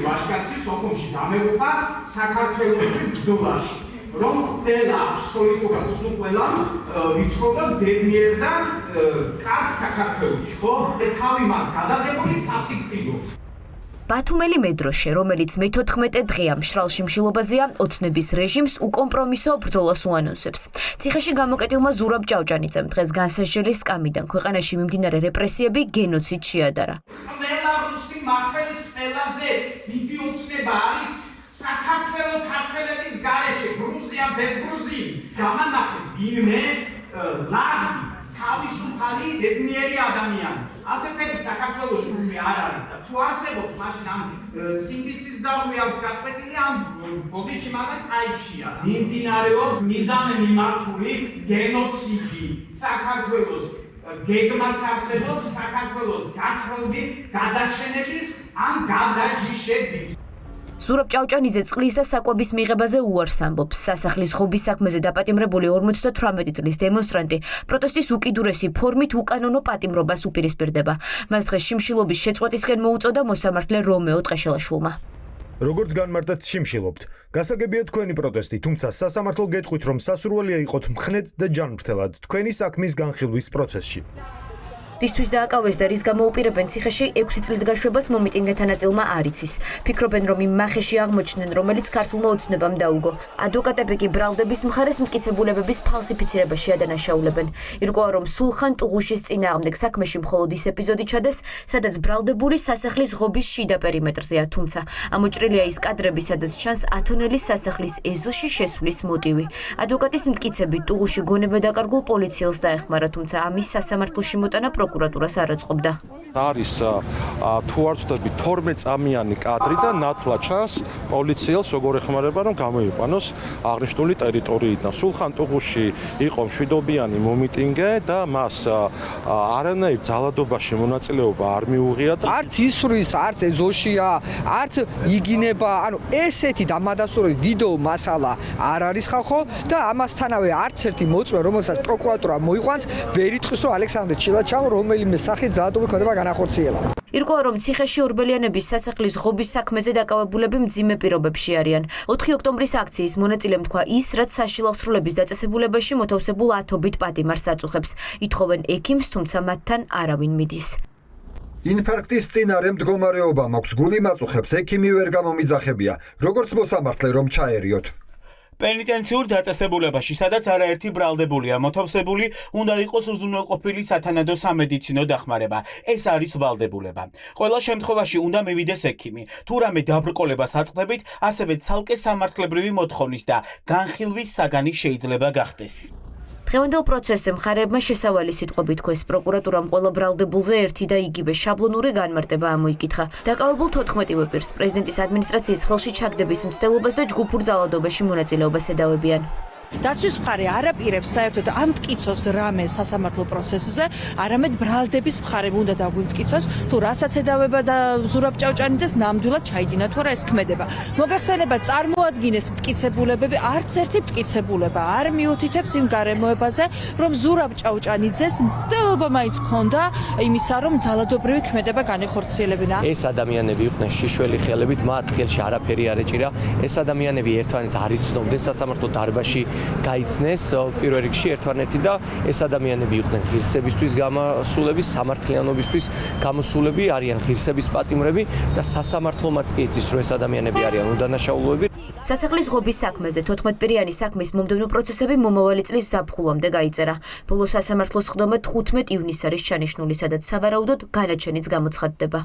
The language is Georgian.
ვაჟკაცი სოხუმში დამეუფა საქართველოს ბრძოლაში. რომ ხდება აბსოლუტურად სულ ყველამ ვიცხოვა ბედნიერ და კარგ საქართველოში, ხო? თავი მათ გადაღებული სასიკვდილო. ბათუმელი მედროშე, რომელიც მე-14 დღეა მშრალ შიმშილობაზეა, ოცნების რეჟიმს უკომპრომისო ბრძოლას უანონსებს. ციხეში გამოკეტილმა ზურაბ ჭავჭანიძემ დღეს განსასჯელის სკამიდან ქვეყანაში მიმდინარე რეპრესიები გენოციდ შეადარა. ყველა რუსი მართლის ყველაზე დიდი ოცნება არის საქართველოს ქართველების გარეშე, გრუზია bez გრუზიი. გამანახეთ ვინმე ლაღი თავისუფალი ბედნიერი ადამიანი. ასეთები საქართველოში უნდა არ არის და თუ არსებობს მაშინ ამ სინდისის დაღვიალთ გაწყვეტილი ამ ბოდიში მაგრამ ტაიფშია. მიმდინარეობს მიზანე მიმართული გენოციდი საქართველოს გეგმაც არსებობს საქართველოს გაქრობის, გადაშენების ან გადაჯიშების. ზურაბ ჭავჭანიძე წყლის და საკვების მიღებაზე უარს ამბობს. სასახლის ღობის საქმეზე დაპატიმრებული 58 წლის დემონსტრანტი პროტესტის უკიდურესი ფორმით უკანონო პატიმრობას უპირისპირდება. მას დღეს შიმშილობის შეწყვეტისკენ მოუწოდა მოსამართლე რომეო ტყეშელაშვილმა. როგორც განმარტეთ, შიმშილობთ. გასაგებია თქვენი პროტესტი, თუმცა სასამართლო გეტყვით, რომ სასურველია იყოთ მხნედ და ჯანმრთელად თქვენი საქმის განხილვის პროცესში. რისთვის დააკავეს და რის გამო უპირებენ ციხეში 6 წლით გაშვებას მომიტინგეთა ნაწილმა არ იცის. ფიქრობენ, რომ იმ მახეში აღმოჩნდნენ, რომელიც ქართულმა ოცნებამ დაუგო. ადვოკატები კი ბრალდების მხარეს მტკიცებულებების ფალსიფიცირებაში ადანაშაულებენ. ირკვევა, რომ სულხან ტუღუშის წინააღმდეგ საქმეში მხოლოდ ის ეპიზოდი ჩადეს, სადაც ბრალდებული სასახლის ღობის შიდა პერიმეტრზეა, თუმცა ამოჭრილია ის კადრები, სადაც ჩანს ათონელის სასახლის ეზოში შესვლის მოტივი. ადვოკატის მტკიცებით ტუღუში გონება დაკარგულ პოლიციელს დაეხმარა, თუმცა ამის სასამართლოში მოტანა პროკურატურას არ აწყობდა. არის თუ არ ვცდები 12 წამიანი კადრი და ნათლად ჩანს პოლიციელს როგორ ეხმარება რომ გამოიყვანოს აღნიშნული ტერიტორიიდან. სულხან ტუღუში იყო მშვიდობიანი მომიტინგე და მას არანაირ ძალადობაში მონაწილეობა არ მიუღია და არც ისვრის, არც ეზოშია, არც იგინება, ანუ ესეთი დამადასტურებელი ვიდეო მასალა არ არის ხალხო და ამასთანავე არც ერთი მოწვევა, რომელსაც პროკურატურა მოიყვანს, ვერ იტყვის რომ ალექსანდრე ჩილაჩავ რომელიმე სახით ძალადობრივი ქმედება განახორციელა. ირკვევა, რომ ციხეში ორბელიანების სასახლის ღობის საქმეზე დაკავებულები მძიმე პირობებში არიან. 4 ოქტომბრის აქციის მონაწილემ თქვა ის, რაც საშილახსრულების დაწესებულებაში მოთავსებულ ათობით პატიმარს აწუხებს. ითხოვენ ექიმს, თუმცა მათთან არავინ მიდის. ინფარქტის წინარე მდგომარეობა მაქვს, გული მაწუხებს, ექიმი ვერ გამომიძახებია. როგორც მოსამართლე რომ ჩაერიოთ. პენიტენციურ დაწესებულებაში, სადაც არაერთი ბრალდებულია მოთავსებული, უნდა იყოს უზრუნველყოფილი სათანადო სამედიცინო დახმარება. ეს არის ვალდებულება. ყველა შემთხვევაში უნდა მივიდეს ექიმი. თუ რამე დაბრკოლებას აწყდებით, ასევე ცალკე სამართლებრივი მოთხოვნის და განხილვის საგანი შეიძლება გახდეს. დღევანდელ პროცესზე მხარეებმა შესავალი სიტყვები თქვეს. პროკურატურამ ყველა ბრალდებულზე ერთი და იგივე შაბლონური განმარტება ამოიკითხა. დაკავებულ 14-ვე პირს პრეზიდენტის ადმინისტრაციის ხელში ჩაგდების მცდელობას და ჯგუფურ ძალადობაში მონაწილეობას ედავებიან. დაცვის მხარე არ აპირებს საერთოდ ამ მტკიცოს რამე სასამართლო პროცესზე, არამედ ბრალდების მხარე უნდა დაგვიმტკიცოს, თუ რასაც ედავება და ზურაბ ჭავჭანიძეს ნამდვილად ჩაიდინა თუ არა ეს ქმედება. მოგეხსენება წარმოადგინეს მტკიცებულებები, არც ერთი მტკიცებულება არ მიუთითებს იმ გარემოებაზე, რომ ზურაბ ჭავჭანიძეს მცდელობა მაინც ჰქონდა იმისა, რომ ძალადობრივი ქმედება განეხორციელებინა. ეს ადამიანები იყვნენ შიშველი ხელებით, მათ ხელში არაფერი არ ეჭირა. ეს ადამიანები ერთმანეთს არ იცნობდნენ სასამართლო დარბაზში გაიცნეს პირველ რიგში ერთმანეთი და ეს ადამიანები იყვნენ ღირსებისთვის გამოსულები, სამართლიანობისთვის გამოსულები, არიან ღირსების პატიმრები და სასამართლომაც იცის, რომ ეს ადამიანები არიან უდანაშაულოები. სასახლის ღობის საქმეზე 14-პირიანი საქმის მომდევნო პროცესები მომავალი წლის ზაფხულამდე გაიწერა. ბოლო სასამართლოს სხდომა 15 ივნისს არის ჩანიშნული, სადაც სავარაუდოდ განაჩენიც გამოცხადდება.